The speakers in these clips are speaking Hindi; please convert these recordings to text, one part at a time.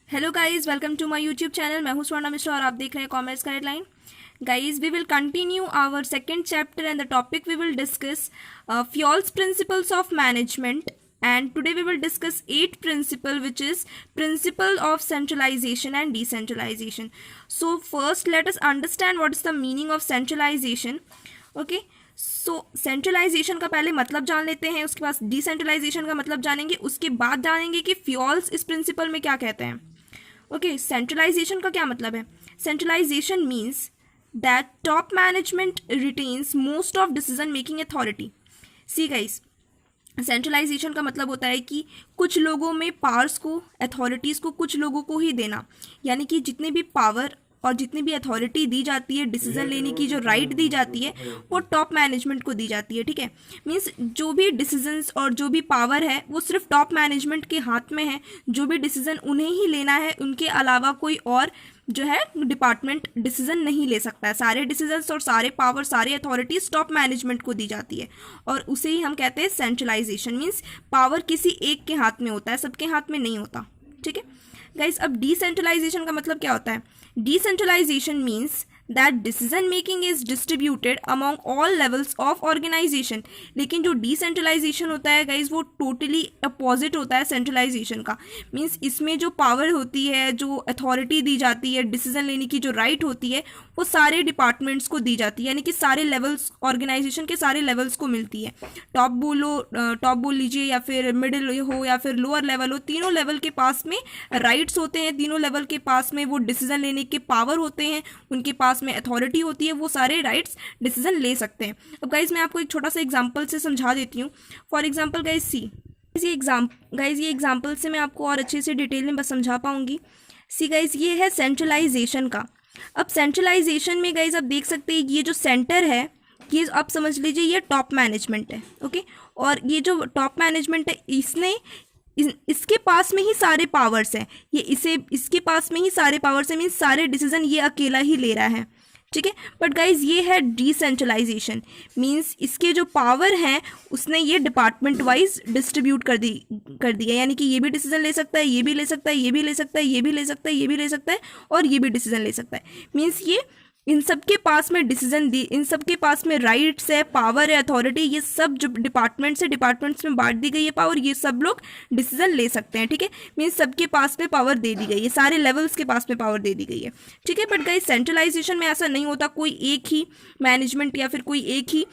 Hello guys, welcome to my YouTube channel. मैं हूं स्वर्णा मिश्रा और आप देख रहे हैं कॉमर्स का headline. Guys, we will continue our second chapter and the topic we will discuss Fayol's principles of management, and today we will discuss 8 principle, which is principle of centralization and decentralization. So first let us understand what is the meaning of centralization. Okay, so centralization का पहले मतलब जान लेते हैं, उसके बाद डिसेंट्रलाइजेशन का मतलब जानेंगे, उसके बाद जानेंगे कि फ्यूल्स इस प्रिंसिपल में क्या कहते हैं। ओके, सेंट्रलाइजेशन का क्या मतलब है? Centralization means that top management retains most of decision making authority. See guys, centralization का मतलब होता है कि कुछ लोगों में पावर्स को, अथॉरिटीज़ को कुछ लोगों को ही देना, यानी कि जितने भी पावर और जितनी भी अथॉरिटी दी जाती है, डिसीजन लेने की जो राइट दी जाती है, वो टॉप मैनेजमेंट को दी जाती है। ठीक है, मीन्स जो भी डिसीजंस और जो भी पावर है वो सिर्फ टॉप मैनेजमेंट के हाथ में है। जो भी डिसीजन उन्हें ही लेना है, उनके अलावा कोई और जो है डिपार्टमेंट डिसीजन नहीं ले सकता है। सारे डिसीजंस और सारे पावर, सारे अथॉरिटीज टॉप मैनेजमेंट को दी जाती है, और उसे ही हम कहते हैं सेंट्रलाइजेशन। मीन्स पावर किसी एक के हाथ में होता है, सबके हाथ में नहीं होता। ठीक है गाइस, अब डिसेंट्रलाइजेशन का मतलब क्या होता है? Decentralization means that decision making is distributed among all levels of organization. लेकिन जो डिसेंट्रलाइजेशन होता है गाइज, वो टोटली अपोजिट होता है सेंट्रलाइजेशन का। मीन्स इसमें जो पावर होती है, जो अथॉरिटी दी जाती है, डिसीजन लेने की जो राइट होती है, वो सारे डिपार्टमेंट्स को दी जाती है, यानी कि सारे लेवल्स, ऑर्गेनाइजेशन के सारे लेवल्स को मिलती है। टॉप बोल लीजिए, या फिर मिडिल हो, या फिर लोअर लेवल हो, तीनों लेवल के पास में राइट्स होते हैं, तीनों लेवल के पास में वो डिसीजन लेने के पावर होते हैं, उनके पास में अथॉरिटी होती है, वो सारे राइट्स डिसीजन ले सकते हैं। अब गाइज मैं आपको एक छोटा सा एग्जांपल से समझा देती हूँ। फॉर एग्जांपल गाइज सी, ये एग्जांपल से मैं आपको और अच्छे से डिटेल में बस समझा पाऊंगी। सी गाइज, ये है सेंट्रलाइजेशन का। अब सेंट्रलाइजेशन में गाइज आप देख सकते हैं, ये जो सेंटर है, ये आप समझ लीजिए ये टॉप मैनेजमेंट है। ओके, और ये जो टॉप मैनेजमेंट है, इसके पास में ही सारे पावर्स हैं, इसके पास में ही सारे पावर्स हैं, मीन्स सारे डिसीजन ये अकेला ही ले रहा है। ठीक है, बट गाइज ये है डिसेंट्रलाइजेशन। मीन्स इसके जो पावर हैं उसने ये डिपार्टमेंट वाइज डिस्ट्रीब्यूट कर दिया, यानी कि ये भी डिसीजन ले सकता है, ये भी ले सकता है, ये भी ले सकता है, ये भी ले सकता है, ये भी ले सकता है, और ये भी डिसीजन ले सकता है। मीन्स ये इन सबके पास में डिसीजन दी, इन सबके पास में राइट्स है, पावर है, अथॉरिटी, ये सब जो डिपार्टमेंट्स है, डिपार्टमेंट्स में बांट दी गई है पावर, ये सब लोग डिसीजन ले सकते हैं। ठीक है, मीन्स सबके पास में पावर दे दी गई है, सारे लेवल्स के पास में पावर दे दी गई है। ठीक है, बट गाइस सेंट्रलाइजेशन में ऐसा नहीं होता। कोई एक ही मैनेजमेंट या फिर कोई एक ही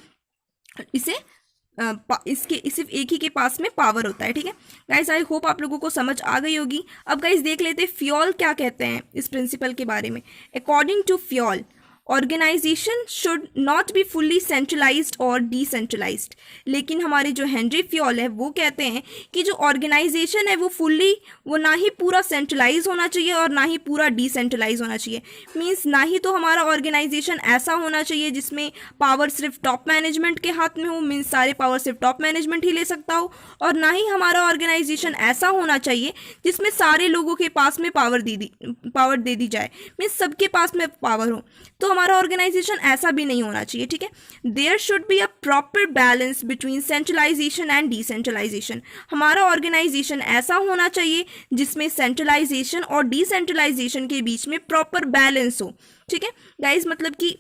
सिर्फ एक ही के पास में पावर होता है। ठीक है गाइस, आई होप आप लोगों को समझ आ गई होगी। अब गाइस देख लेते हैं फ्यूल क्या कहते हैं इस प्रिंसिपल के बारे में। According to Fayol, organization should not be fully centralized और डिसेंट्रलाइज्ड। लेकिन हमारे जो हेनरी फ्यूल है वो कहते हैं कि जो ऑर्गेनाइजेशन है वो ना ही पूरा सेंट्रलाइज होना चाहिए और ना ही पूरा डिसेंट्रलाइज होना चाहिए। मीन्स ना ही तो हमारा ऑर्गेनाइजेशन ऐसा होना चाहिए जिसमें पावर सिर्फ टॉप मैनेजमेंट के हाथ में हो, मीन्स सारे पावर सिर्फ टॉप मैनेजमेंट ही ले सकता हो, और ना ही हमारा ऑर्गेनाइजेशन ऐसा होना चाहिए जिसमें सारे लोगों के पास में पावर दे दी जाए, मीन्स सबके पास में पावर हो। तो हमारा ऑर्गेनाइजेशन ऐसा भी नहीं होना चाहिए। ठीक है, there should be a proper balance between centralization and decentralization. हमारा ऑर्गेनाइजेशन ऐसा होना चाहिए जिसमें सेंट्रलाइजेशन और डिसेंट्रलाइजेशन के बीच में प्रॉपर बैलेंस हो। ठीक है गाइस, मतलब कि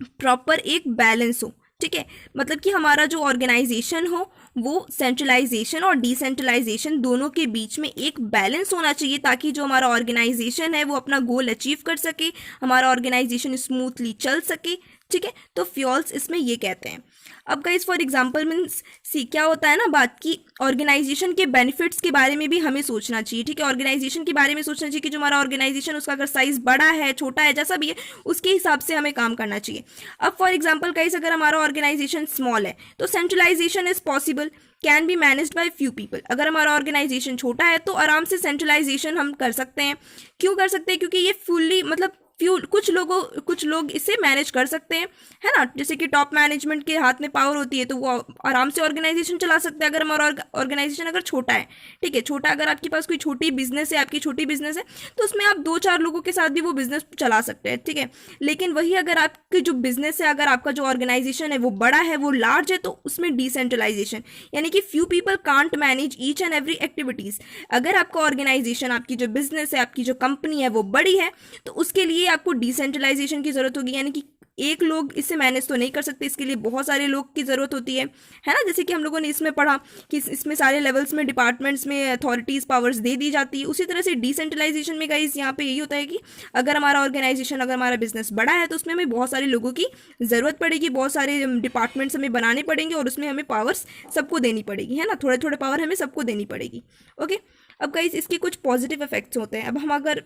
प्रॉपर एक बैलेंस हो। ठीक है, मतलब कि हमारा जो ऑर्गेनाइजेशन हो वो सेंट्रलाइजेशन और डिसेंट्रलाइजेशन दोनों के बीच में एक बैलेंस होना चाहिए, ताकि जो हमारा ऑर्गेनाइजेशन है वो अपना गोल अचीव कर सके, हमारा ऑर्गेनाइजेशन स्मूथली चल सके। ठीक है, तो फ्यूल्स इसमें ये कहते हैं। अब गाइस फॉर एग्जांपल मीन्स सी क्या होता है ना, बात की ऑर्गेनाइजेशन के बेनिफिट्स के बारे में भी हमें सोचना चाहिए। ठीक है, ऑर्गेनाइजेशन के बारे में सोचना चाहिए कि जो हमारा ऑर्गेनाइजेशन उसका अगर साइज बड़ा है, छोटा है, जैसा भी है, उसके हिसाब से हमें काम करना चाहिए। अब फॉर एग्जाम्पल गाइस, अगर हमारा ऑर्गेनाइजेशन स्मॉल है तो centralization is possible, can be managed by few people. अगर हमारा ऑर्गेनाइजेशन छोटा है तो आराम से सेंट्रलाइजेशन हम कर सकते हैं। क्यों कर सकते हैं? क्योंकि ये फुल्ली मतलब कुछ लोग इसे मैनेज कर सकते हैं, है ना। जैसे कि टॉप मैनेजमेंट के हाथ में पावर होती है तो वो आराम से ऑर्गेनाइजेशन चला सकते हैं। अगर हमारा ऑर्गेनाइजेशन अगर छोटा है, ठीक है, छोटा, अगर आपके पास कोई छोटी बिजनेस है, आपकी छोटी बिजनेस है, तो उसमें आप 2-4 लोगों के साथ भी वो बिजनेस चला सकते हैं, ठीक है। लेकिन वही अगर आपकी जो बिजनेस है, अगर आपका जो ऑर्गेनाइजेशन है वो बड़ा है, वो लार्ज है, तो उसमें डिसेंट्रलाइजेशन, यानी कि few people can't manage each and every activities. अगर आपका ऑर्गेनाइजेशन, आपकी जो बिजनेस है, आपकी जो कंपनी है वो बड़ी है, तो उसके लिए आपको डिसेंट्रलाइजेशन की जरूरत होगी, यानी कि एक लोग इसे मैनेज तो नहीं कर सकते, इसके लिए बहुत सारे लोग की ज़रूरत होती है ना। जैसे कि हम लोगों ने इसमें पढ़ा कि इसमें सारे लेवल्स में, डिपार्टमेंट्स में अथॉरिटीज़ पावर्स दे दी जाती है। उसी तरह से डिसेंट्रलाइजेशन में गाइस यहाँ पे यही होता है कि अगर हमारा ऑर्गेनाइजेशन, अगर हमारा बिजनेस बड़ा है, तो उसमें हमें बहुत सारे लोगों की ज़रूरत पड़ेगी, बहुत सारे डिपार्टमेंट्स हमें बनाने पड़ेंगे और उसमें हमें पावर्स सबको देनी पड़ेगी, है ना। थोड़े थोड़े पावर हमें सबको देनी पड़ेगी। ओके, अब गाइस इसके कुछ पॉजिटिव इफेक्ट्स होते हैं। अब हम अगर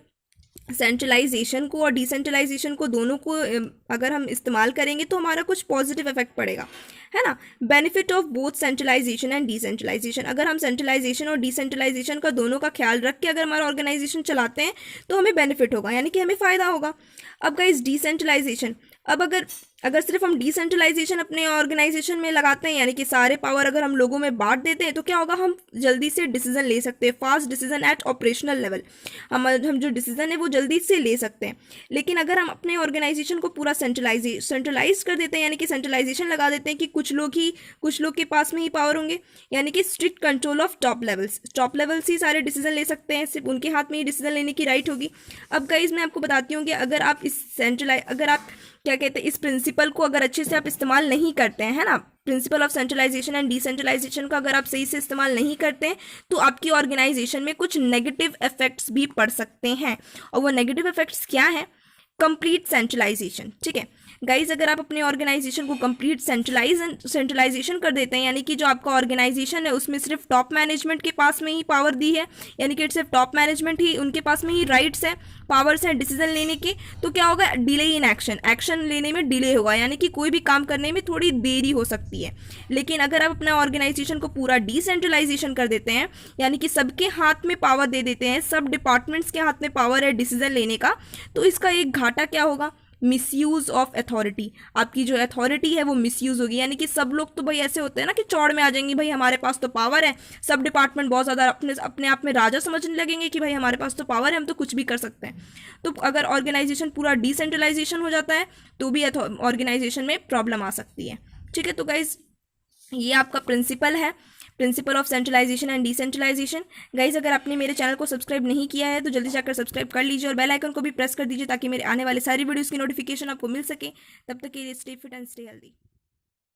सेंट्रलाइजेशन को और डिसेंट्रलाइजेशन को, दोनों को अगर हम इस्तेमाल करेंगे तो हमारा कुछ पॉजिटिव इफेक्ट पड़ेगा, है ना। Benefit of both centralization and decentralization, अगर हम सेंट्रलाइजेशन और डिसेंट्रलाइजेशन का दोनों का ख्याल रख के अगर हमारा ऑर्गेनाइजेशन चलाते हैं तो हमें बेनिफिट होगा, यानी कि हमें फ़ायदा होगा। अब गाइस डिसेंट्रलाइजेशन, अब अगर सिर्फ हम डिसेंट्रलाइजेशन अपने ऑर्गेनाइजेशन में लगाते हैं, यानी कि सारे पावर अगर हम लोगों में बांट देते हैं, तो क्या होगा, हम जल्दी से डिसीजन ले सकते हैं, fast decision at operational level. हम जो डिसीजन है वो जल्दी से ले सकते हैं। लेकिन अगर हम अपने ऑर्गेनाइजेशन को पूरा सेंट्रलाइज कर देते हैं, यानी कि सेंट्रलाइजेशन लगा देते हैं कि कुछ लोग के पास में ही पावर होंगे, यानी कि strict control of top levels ही सारे डिसीजन ले सकते हैं, सिर्फ उनके हाथ में ही डिसीजन लेने की राइट होगी। अब गाइस मैं आपको बताती हूँ कि अगर आप क्या कहते हैं, इस प्रिंसिपल को अगर अच्छे से आप इस्तेमाल नहीं करते हैं, है ना, principle of centralization and decentralization का अगर आप सही से इस्तेमाल नहीं करते हैं, तो आपकी ऑर्गेनाइजेशन में कुछ नेगेटिव इफेक्ट्स भी पड़ सकते हैं। और वो नेगेटिव इफेक्ट्स क्या है? कंप्लीट सेंट्रलाइजेशन, ठीक है गाइज। अगर आप अपने ऑर्गेनाइजेशन को कंप्लीट सेंट्रलाइजेशन कर देते हैं, यानी कि जो आपका ऑर्गेनाइजेशन है उसमें सिर्फ टॉप मैनेजमेंट के पास में ही पावर दी है, यानी कि सिर्फ टॉप मैनेजमेंट ही, उनके पास में ही राइट्स है, पावर्स हैं डिसीजन लेने के, तो क्या होगा, डिले इन एक्शन लेने में डिले होगा, यानी कि कोई भी काम करने में थोड़ी देरी हो सकती है। लेकिन अगर आप अपना ऑर्गेनाइजेशन को पूरा डिसेंट्रलाइजेशन कर देते हैं, यानी कि सबके हाथ में पावर दे देते हैं, सब डिपार्टमेंट्स के हाथ में पावर है डिसीजन लेने का, तो इसका एक घाटा क्या होगा, मिसयूज ऑफ अथॉरिटी। आपकी जो अथॉरिटी है वो मिसयूज होगी, यानी कि सब लोग तो भाई ऐसे होते हैं ना कि चौड़ में आ जाएंगे, भाई हमारे पास तो पावर है, सब डिपार्टमेंट बहुत ज़्यादा अपने आप में राजा समझने लगेंगे कि भाई हमारे पास तो पावर है, हम तो कुछ भी कर सकते हैं। तो अगर ऑर्गेनाइजेशन पूरा डिसेंट्रलाइजेशन हो जाता है तो भी ऑर्गेनाइजेशन में प्रॉब्लम आ सकती है, ठीक है। तो गाइज ये आपका प्रिंसिपल है, principle of centralization and decentralization. Guys अगर आपने मेरे चैनल को सब्सक्राइब नहीं किया है तो जल्दी जाकर सब्सक्राइब कर लीजिए और बेल आइकन को भी प्रेस कर दीजिए ताकि मेरे आने वाले सारी वीडियोस की नोटिफिकेशन आपको मिल सके। तब तक के लिए stay fit and stay healthy.